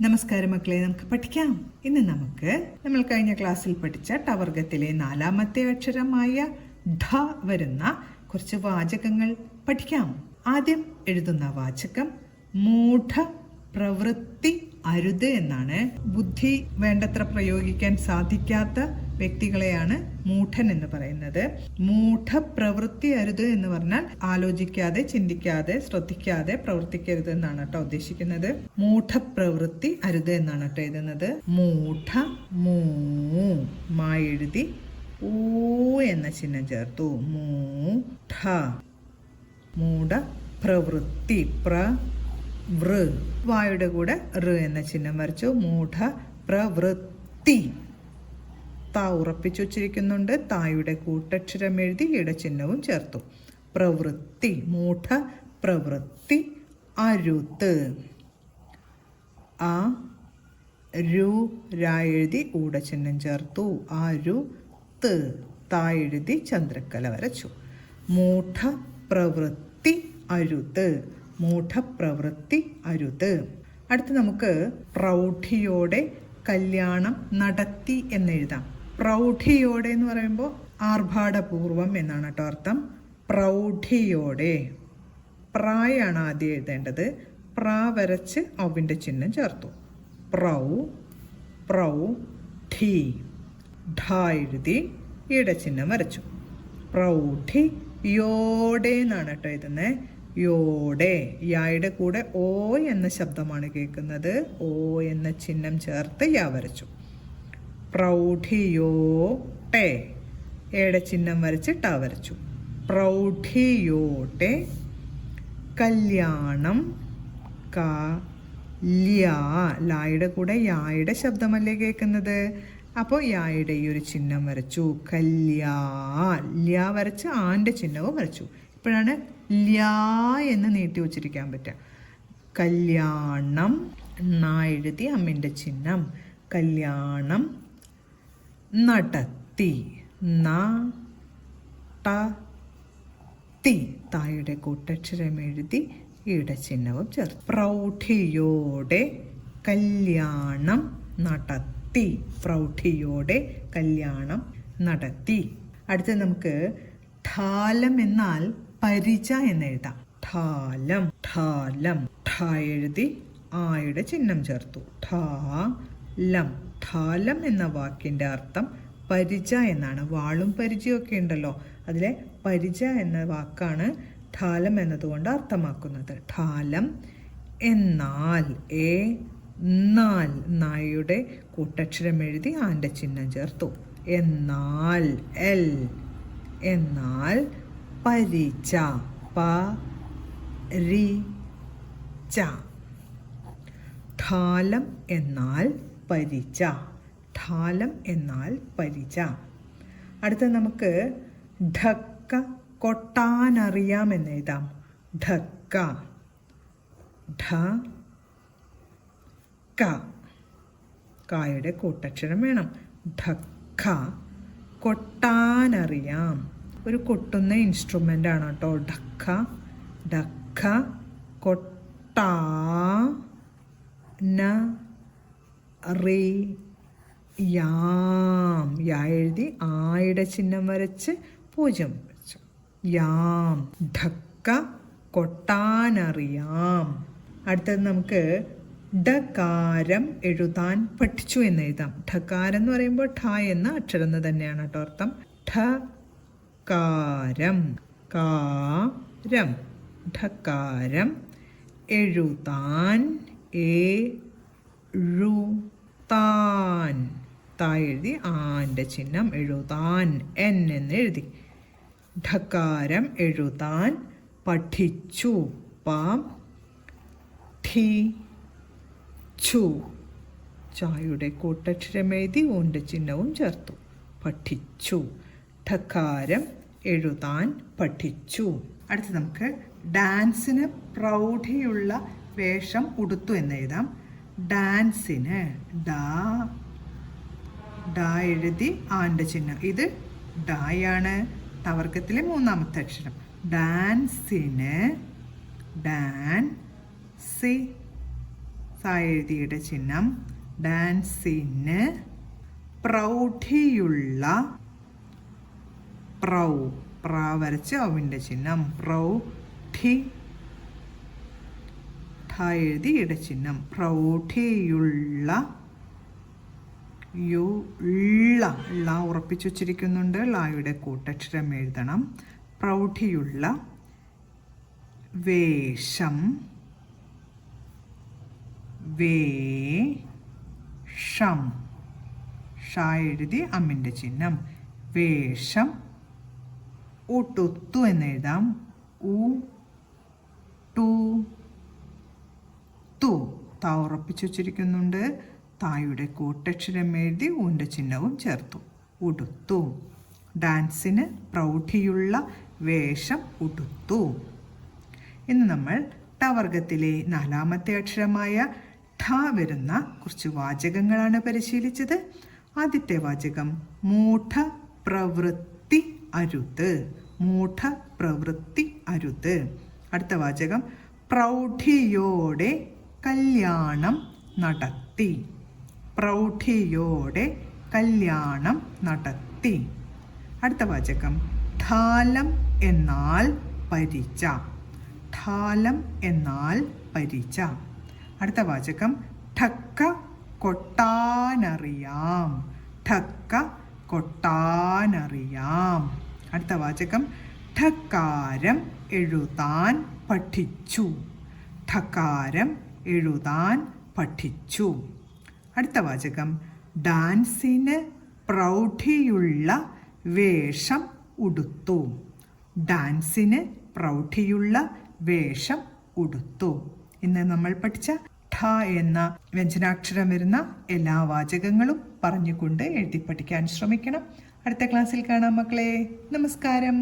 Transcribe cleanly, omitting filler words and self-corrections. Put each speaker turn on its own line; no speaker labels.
നമസ്കാരം മക്കളെ, നമുക്ക് പഠിക്കാം. ഇന്ന് നമ്മൾ കഴിഞ്ഞ ക്ലാസ്സിൽ പഠിച്ച ടവർഗത്തിലെ 4ാമത്തെ അക്ഷരമായ ഢ വരുന്ന കുറച്ച് വാചകങ്ങൾ പഠിക്കാം. ആദ്യം എഴുതുന്ന വാചകം മൂഢ പ്രവൃത്തി അരുത് എന്നാണ്. ബുദ്ധി വേണ്ടത്ര പ്രയോഗിക്കാൻ സാധിക്കാത്ത വ്യക്തികളെയാണ് മൂഢൻ എന്ന് പറയുന്നത്. മൂഢ പ്രവൃത്തി അരുത് എന്ന് പറഞ്ഞാൽ ആലോചിക്കാതെ, ചിന്തിക്കാതെ, ശ്രദ്ധിക്കാതെ പ്രവർത്തിക്കരുത് എന്നാണ് കേട്ടോ ഉദ്ദേശിക്കുന്നത്. മൂഢ പ്രവൃത്തി അരുത് എന്നാണ് കേട്ടോ എഴുതുന്നത്. മൂഢ മാ എഴുതി ഊ എന്ന ചിഹ്നം ചേർത്തു. മൂഢ മൂഢ പ്രവൃത്തി വായുടെ കൂടെ റ് എന്ന ചിഹ്നം വരച്ചു. മൂഢ പ്രവൃത്തി താ ഉറപ്പിച്ചു വച്ചിരിക്കുന്നുണ്ട്. തായുടെ കൂട്ടക്ഷരം എഴുതി ഇടചിഹ്നവും ചേർത്തു. പ്രവൃത്തി, മൂഢ പ്രവൃത്തി അരുത്. ആ രു രാ എഴുതി ഊടചിഹ്നം ചേർത്തു. അരുത് താ എഴുതി ചന്ദ്രക്കല വരച്ചു. മൂഢ പ്രവൃത്തി അരുത്. മൂഢ പ്രവൃത്തി അരുത്. അടുത്ത് നമുക്ക് പ്രൗഢിയോടെ കല്യാണം നടത്തി എന്നെഴുതാം. പ്രൗഢിയോടെ എന്ന് പറയുമ്പോൾ ആർഭാടപൂർവം എന്നാണ് കേട്ടോ അർത്ഥം. പ്രൗഢിയോടെ പ്രായാണ് ആദ്യം എഴുതേണ്ടത്. പ്രാ വരച്ച് ഔവിൻ്റെ ചിഹ്നം ചേർത്തു. പ്രൗഢി ഢ എഴുതി ഇടച്ചിഹ്നം വരച്ചു. പ്രൗഢി യോടെ എന്നാണ് കേട്ടോ എഴുതുന്നത്. യോടെ യായുടെ കൂടെ ഓ എന്ന ശബ്ദമാണ് കേൾക്കുന്നത്. ഓ എന്ന ചിഹ്നം ചേർത്ത് യാ വരച്ചു. പ്രൗഢിയോട്ടെ ഏടെ ചിഹ്നം വരച്ച് ടാ വരച്ചു. പ്രൗഢിയോട്ടെ കല്യാണം ലായുടെ കൂടെ യായുടെ ശബ്ദമല്ലേ കേൾക്കുന്നത്. അപ്പോൾ യായുടെ ഈ ഒരു ചിഹ്നം വരച്ചു. ല്യാ വരച്ച് ആൻ്റെ ചിഹ്നവും വരച്ചു. ഇപ്പോഴാണ് ല്യാ എന്ന് നീട്ടി ഉച്ചരിക്കാൻ പറ്റുക. കല്യാണം ന എഴുതി അമ്മിൻ്റെ ചിഹ്നം. കല്യാണം നടത്തി തായുടെ കൂട്ടക്ഷരം എഴുതി ഇടചിഹ്നവും ചേർത്ത്. പ്രൗഢിയോടെ കല്യാണം നടത്തി. പ്രൗഢിയോടെ കല്യാണം നടത്തി. അടുത്ത നമുക്ക് ഠാലം എന്നാൽ പരിച എന്നെഴുതാം. ഠാലം ഠ എഴുതി ആയുടെ ചിഹ്നം ചേർത്തു. ഠാലം എന്ന വാക്കിന്റെ അർത്ഥം പരിച എന്നാണ്. വാളും പരിചയൊക്കെ ഉണ്ടല്ലോ, അതിലെ പരിച എന്ന വാക്കാണ് ഠാലം എന്നതുകൊണ്ട് അർത്ഥമാക്കുന്നത്. ഠാലം എന്നാൽ നായുടെ കൂട്ടക്ഷരം എഴുതി ആന്റെ ചിഹ്നം ചേർത്തു. എന്നാൽ പരിച ഠാലം എന്നാൽ പരിച. ഠാലം എന്നാൽ പരിച. അടുത്ത നമുക്ക് ഢക്ക കൊട്ടാനറിയാം എന്നെഴുതാം. ഢക്ക കായുടെ കൂട്ടക്ഷരം വേണം. ഢക്ക കൊട്ടാനറിയാം. ഒരു കൊട്ടുന്ന ഇൻസ്ട്രുമെൻ്റ് ആണ് കേട്ടോ ഢക്ക. ഢക്ക കൊട്ടാ യാം യാ എഴുതി ആയുടെ ചിഹ്നം വരച്ച് 0 വെച്ചു. യാം ഢക്ക കൊട്ടാനറിയാം. അടുത്തത് നമുക്ക് ഢകാരം എഴുതാൻ പഠിച്ചു എന്ന് എഴുതാം. ഢകാരം എന്ന് പറയുമ്പോൾ ഠ എന്ന അക്ഷരം തന്നെയാണ് കേട്ടോ അർത്ഥം. ഢകാരം എഴുതാൻ താ എഴുതി ആൻ്റെ ചിഹ്നം എഴുതാൻ എന്ന് എഴുതി. ഢകാരം എഴുതാൻ പഠിച്ചു. ചായുടെ കൂട്ടക്ഷരം എഴുതി ഊൻ്റെ ചിഹ്നവും ചേർത്തു. പഠിച്ചു. ഢകാരം എഴുതാൻ പഠിച്ചു. അടുത്ത് നമുക്ക് ഡാൻസിന് പ്രൗഢിയുള്ള വേഷം ഉടുത്തു എന്നെഴുതാം. ഡാൻസിന് ഡാ എഴുതി ആൻ്റെ ചിഹ്നം. ഇത് ഡായാണ് ടവർഗത്തിലെ 3ാമത്തെ അക്ഷരം. ഡാൻസിന് താഴെ എഴുതിയുടെ ചിഹ്നം ഡാൻസിന് പ്രൗഢിയുള്ള പ്ര വരച്ച് ഔവിൻ്റെ ചിഹ്നം പ്രൗഢി എഴുതി ഇടച്ചിഹ്നം പ്രൗഢിയുള്ള ള്ള ഉറപ്പിച്ചു വച്ചിരിക്കുന്നുണ്ട്. ളയുടെ കൂട്ടക്ഷരം എഴുതണം. പ്രൗഢിയുള്ള വേഷം വേഷം എഴുതി അമ്മിൻ്റെ ചിഹ്നം വേഷം ഉടുത്തു എന്ന് എഴുതാം. താ ഉറപ്പിച്ചു വച്ചിരിക്കുന്നുണ്ട്. തായുടെ കൂട്ടക്ഷരം എഴുതി ഊൻ്റെ ചിഹ്നവും ചേർത്തു. ഉടുത്തു. ഡാൻസിന് പ്രൗഢിയുള്ള വേഷം ഉടുത്തു. ഇന്ന് നമ്മൾ ട വർഗത്തിലെ 4ാമത്തെ അക്ഷരമായ ഠ വരുന്ന കുറച്ച് വാചകങ്ങളാണ് പരിശീലിച്ചത്. ആദ്യത്തെ വാചകം മൂഢ പ്രവൃത്തി അരുത്. മൂഢ പ്രവൃത്തി അരുത്. അടുത്ത വാചകം പ്രൗഢിയോടെ കല്യാണം നടത്തി. പ്രൗഢിയോടെ കല്യാണം നടത്തി. അടുത്ത വാചകം ഠാലം എന്നാൽ പരിച. ഠാലം എന്നാൽ പരിച. അടുത്ത വാചകം ഠക്ക കൊട്ടാനറിയാം. ഠക്ക കൊട്ടാനറിയാം. അടുത്ത വാചകം ഠക്കാരം എഴുതാൻ പഠിച്ചു. ഠക്കാരം എഴുതാൻ പഠിച്ചു. അടുത്ത വാചകം ഡാൻസിന് പ്രൗഢിയുള്ള വേഷം ഉടുത്തു. ഡാൻസിന് പ്രൗഢിയുള്ള വേഷം ഉടുത്തു. ഇന്ന് നമ്മൾ പഠിച്ച ഠ എന്ന വ്യഞ്ജനാക്ഷരം വരുന്ന എല്ലാ വാചകങ്ങളും പറഞ്ഞുകൊണ്ട് എഴുതി പഠിക്കാൻ ശ്രമിക്കണം. അടുത്ത ക്ലാസ്സിൽ കാണാം മക്കളെ. നമസ്കാരം.